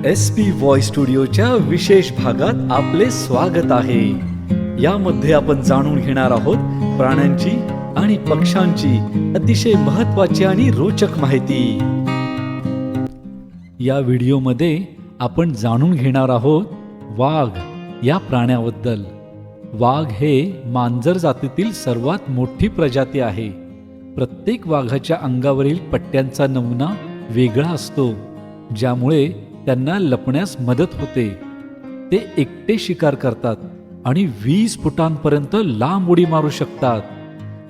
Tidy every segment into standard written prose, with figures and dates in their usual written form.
SP voice स्टुडिओच्या विशेष भागात आपले स्वागत आहे। यामध्ये आपण जाणून घेणार आहोत प्राण्यांची आणि पक्ष्यांची अतिशय महत्त्वाची आणि रोचक माहिती। या व्हिडिओमध्ये आपण जाणून घेणार आहोत वाघ या प्राण्याबद्दल। वाघ हे मांजर जातीतील सर्वात मोठी प्रजाती आहे। प्रत्येक वाघाच्या अंगावरील पट्ट्यांचा नमुना वेगळा असतो, ज्यामुळे त्यांना लपण्यास मदत होते। ते एकटे शिकार करतात आणि 20 फुटांपर्यंत लांब उडी मारू शकतात।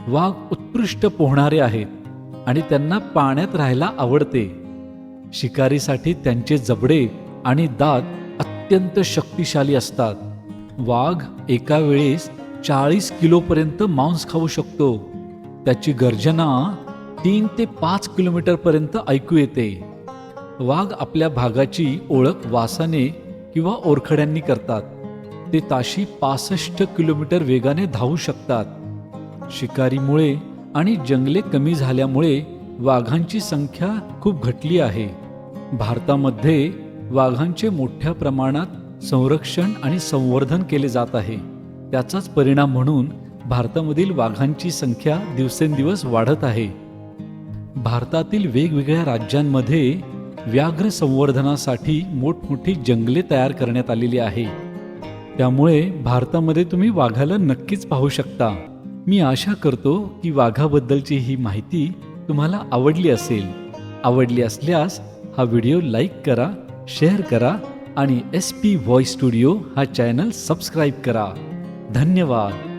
वाघ उत्कृष्ट पोहणारे आहेत आणि त्यांना पाण्यात राहायला आवडते। शिकारीसाठी त्यांचे जबडे आणि दात अत्यंत शक्तिशाली असतात। वाघ एका वेळेस 40 किलोपर्यंत मांस खाऊ शकतो। त्याची गर्जना 3 ते 5 किलोमीटर पर्यंत ऐकू येते। वाघ आपल्या भागाची ओळख वासाने किंवा ओरखड्यांनी करतात। ते ताशी 65 किलोमीटर वेगाने धावू शकतात। शिकारीमुळे आणि जंगले कमी झाल्यामुळे वाघांची संख्या खूप घटली आहे। भारतामध्ये वाघांचे मोठ्या प्रमाणात संरक्षण आणि संवर्धन केले जात आहे। त्याचाच परिणाम म्हणून भारतामधील वाघांची संख्या दिवसेंदिवस वाढत आहे। भारतातील वेगवेगळ्या राज्यांमध्ये व्याघ्र संवर्धनासाठी मोठमोठी जंगले तयार करण्यात आलेली आहे। त्यामुळे भारतामध्ये तुम्ही वाघाला नक्कीच पाहू शकता। मी आशा करतो की वाघाबद्दलची ही माहिती तुम्हाला आवडली असेल। आवडली असल्यास हा व्हिडिओ लाईक करा, शेअर करा आणि SP व्हॉइस स्टुडिओ हा चॅनल सबस्क्राईब करा। धन्यवाद।